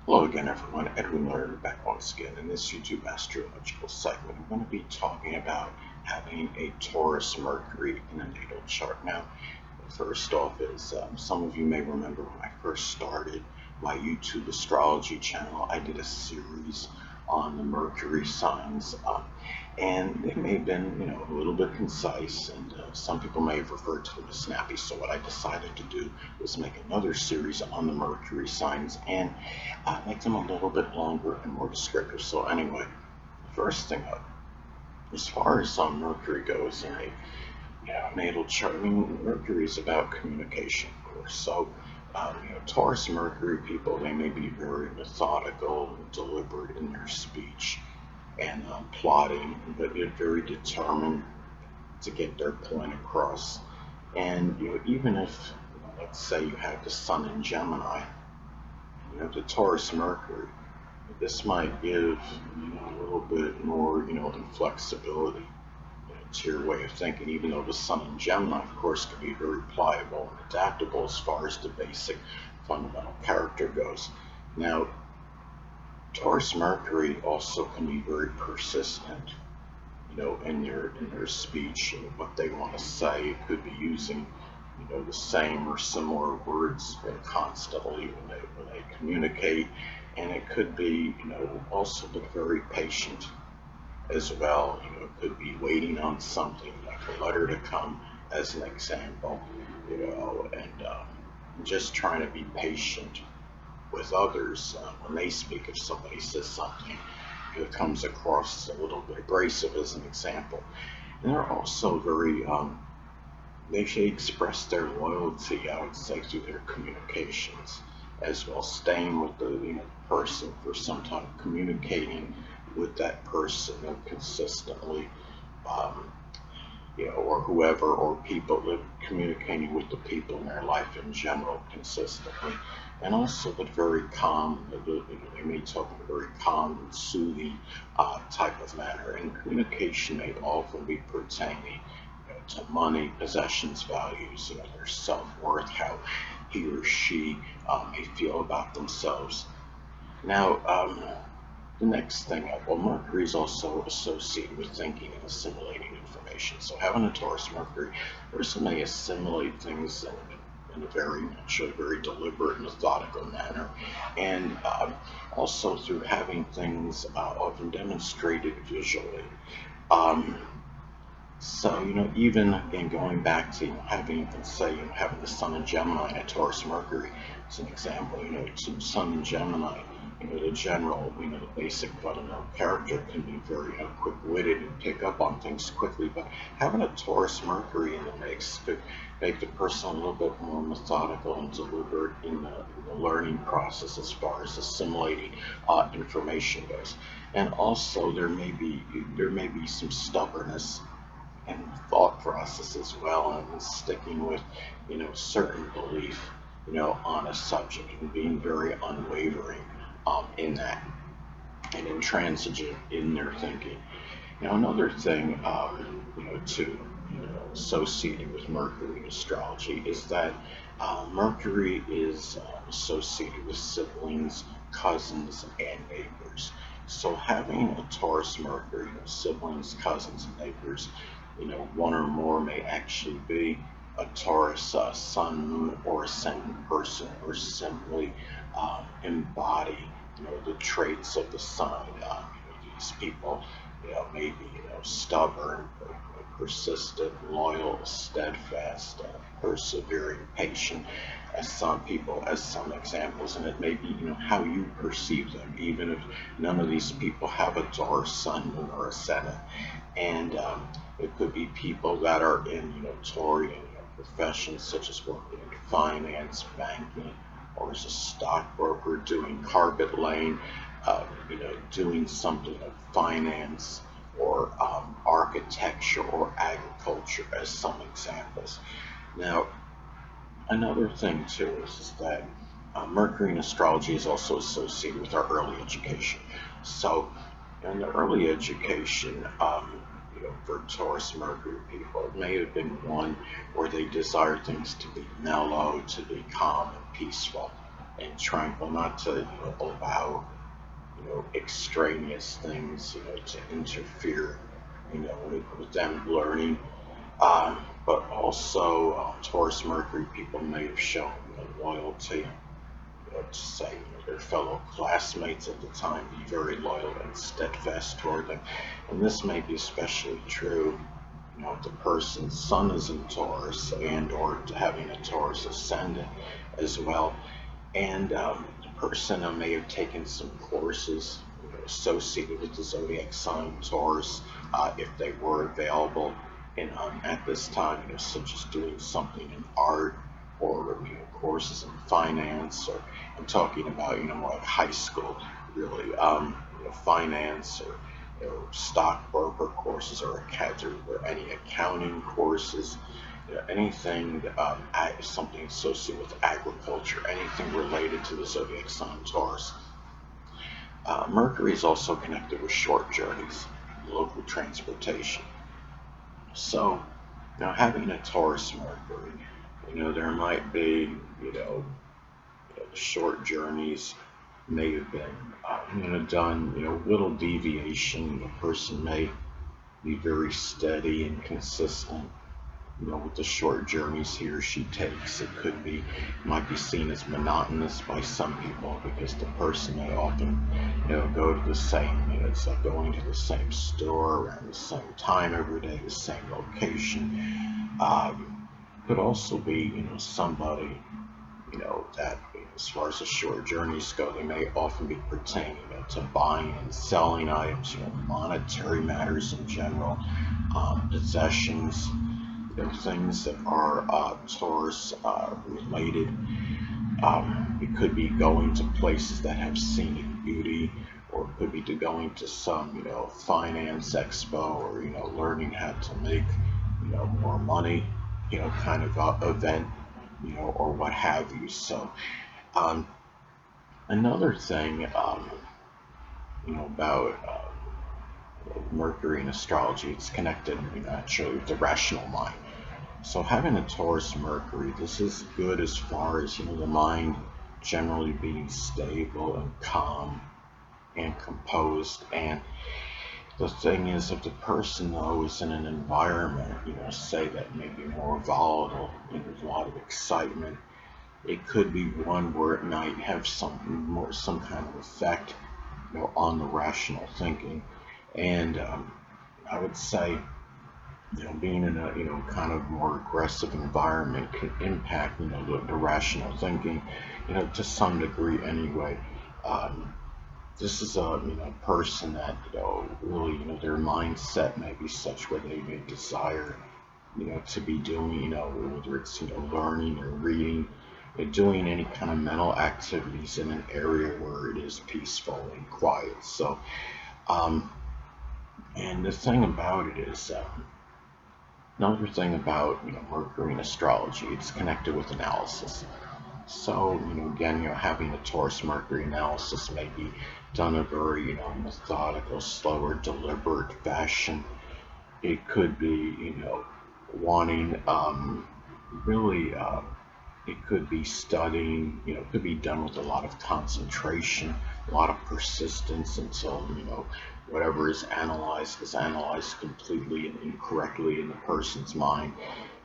Hello again, everyone. Edwin Learnard back once again. In this YouTube astrological segment, I'm going to be talking about having a Taurus Mercury in a natal chart. Now, first off is some of you may remember when I first started my YouTube astrology channel, I did a series on the Mercury signs, and they may have been, a little bit concise, and some people may have referred to them as snappy. So what I decided to do was make another series on the Mercury signs and make them a little bit longer and more descriptive. So anyway, the first thing up, as far as Mercury goes in a natal chart. I mean, Mercury is about communication, of course. So, Taurus Mercury people, they may be very methodical and deliberate in their speech and plotting, but they're very determined to get their point across. And even if, let's say, you have the Sun in Gemini, the Taurus Mercury, this might give a little bit more, inflexibility to your way of thinking, even though the Sun in Gemini, of course, can be very pliable and adaptable as far as the basic fundamental character goes. Now, Taurus Mercury also can be very persistent, in their speech and what they want to say. It could be using, the same or similar words constantly when they communicate, and it could be, also be very patient as well. It could be waiting on something like a letter to come, as an example, and just trying to be patient with others when they speak. If somebody says something that comes across as a little bit abrasive, as an example, and they're also very they should express their loyalty, I would say, through their communications as well, staying with the person for some time, communicating with that person consistently, um, or whoever, or people that communicating with the people in their life in general consistently, and also but very calm. They may talk in a very calm and soothing type of manner, and communication may often be pertaining to money, possessions, values, their self-worth, how he or she may feel about themselves. Now, the next thing up, well, Mercury is also associated with thinking and assimilating information. So having a Taurus Mercury, the person may assimilate things in a very much a very deliberate, methodical manner, and also through having things often demonstrated visually. Um, so, even again going back to having, let's say, having the Sun in Gemini and a Taurus Mercury as an example, some Sun in Gemini, the general, the basic fundamental character can be very, quick-witted and pick up on things quickly, but having a Taurus Mercury in the mix could make the person a little bit more methodical and deliberate in the learning process as far as assimilating information goes. And also, there may be some stubbornness and thought process as well, and sticking with certain belief on a subject and being very unwavering in that, and intransigent in their thinking. Another thing, to associated with Mercury in astrology is that Mercury is associated with siblings, cousins, and neighbors. So having a Taurus Mercury, siblings, cousins, and neighbors, one or more may actually be a Taurus Sun, Moon, or Ascendant person, or simply embody, the traits of the sign. These people, may be, stubborn, persistent, loyal, steadfast, persevering, patient, as some people, as some examples, and it may be, how you perceive them, even if none of these people have a Taurus Sun, Moon, or Ascendant. And it could be people that are in, Taurian, professions such as working in finance, banking, or as a stockbroker, doing carpet laying, doing something of finance, or architecture, or agriculture, as some examples. Now, another thing too is that Mercury in astrology is also associated with our early education. So, in the early education, for Taurus Mercury people, it may have been one where they desire things to be mellow, to be calm and peaceful. and trying not to allow extraneous things to interfere with them learning. But also, Taurus Mercury people may have shown loyalty to say their fellow classmates at the time, be very loyal and steadfast toward them. And this may be especially true if the person's sun is in Taurus and or having a Taurus ascendant as well. And the person may have taken some courses associated with the zodiac sign Taurus, if they were available, and at this time, such as doing something in art or courses in finance, or I'm talking about more like high school, really, finance or stockbroker courses or any accounting courses, anything, something associated with agriculture, anything related to the zodiac sign Taurus. Mercury is also connected with short journeys, local transportation. So, having a Taurus Mercury, there might be, short journeys may have been, done, little deviation. The person may be very steady and consistent with the short journeys he or she takes. It might be seen as monotonous by some people because the person may often, go to the same, it's like going to the same store around the same time every day, the same location. Could also be, somebody, that as far as the short journeys go, they may often be pertaining to buying and selling items, monetary matters in general, possessions, things that are Taurus related. It could be going to places that have scenic beauty, or it could be to going to some, finance expo, or, learning how to make, more money, kind of event, or what have you. So, another thing, about Mercury in astrology, it's connected, actually with the rational mind. So having a Taurus Mercury, this is good as far as, the mind generally being stable and calm and composed. And the thing is, if the person though is in an environment, say that may be more volatile, there's a lot of excitement, it could be one where it might have some kind of effect, on the rational thinking. And I would say, being in a, kind of more aggressive environment can impact, the rational thinking, to some degree anyway. Um, this is a, person that, really, their mindset may be such where they may desire, to be doing, whether it's, learning or reading, doing any kind of mental activities in an area where it is peaceful and quiet. So, and the thing about it is, another thing about Mercury in astrology, it's connected with analysis. So again, having a Taurus Mercury analysis may be done in a very methodical, slower, deliberate fashion. It could be wanting really. It could be studying. It could be done with a lot of concentration, a lot of persistence until whatever is analyzed completely and incorrectly in the person's mind.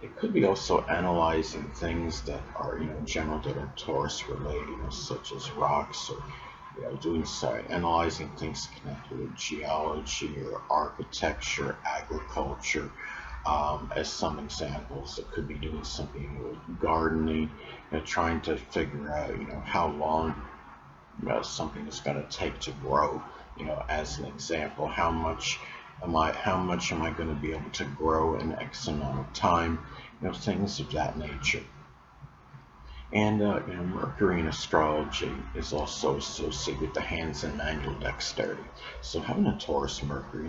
It could be also analyzing things that are, in general, that are Taurus related, such as rocks, or, analyzing things connected with geology or architecture, agriculture. As some examples, it could be doing something with gardening, trying to figure out, how long something is going to take to grow. As an example, how much am I going to be able to grow in X amount of time? Things of that nature. And Mercury in astrology is also associated with the hands and manual dexterity. So having a Taurus Mercury,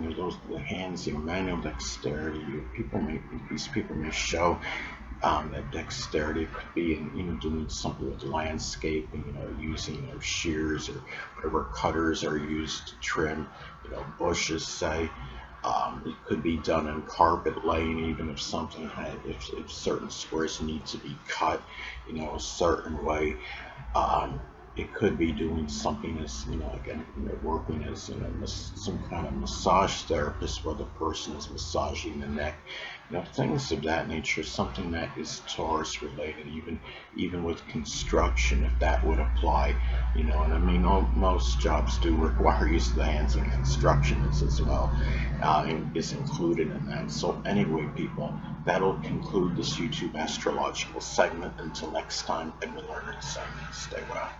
the hands, manual dexterity, these people may show that dexterity could be in doing something with landscaping, using shears or whatever cutters are used to trim, bushes, say. It could be done in carpet laying, even if something if certain squares need to be cut, a certain way. It could be doing something as, again, working as, some kind of massage therapist where the person is massaging the neck, things of that nature, something that is Taurus related, even with construction, if that would apply, and I mean, most jobs do require use of the hands, and construction is as well, and is included in that. So anyway, people, that'll conclude this YouTube astrological segment. Until next time, Edwin Learnard saying, stay well.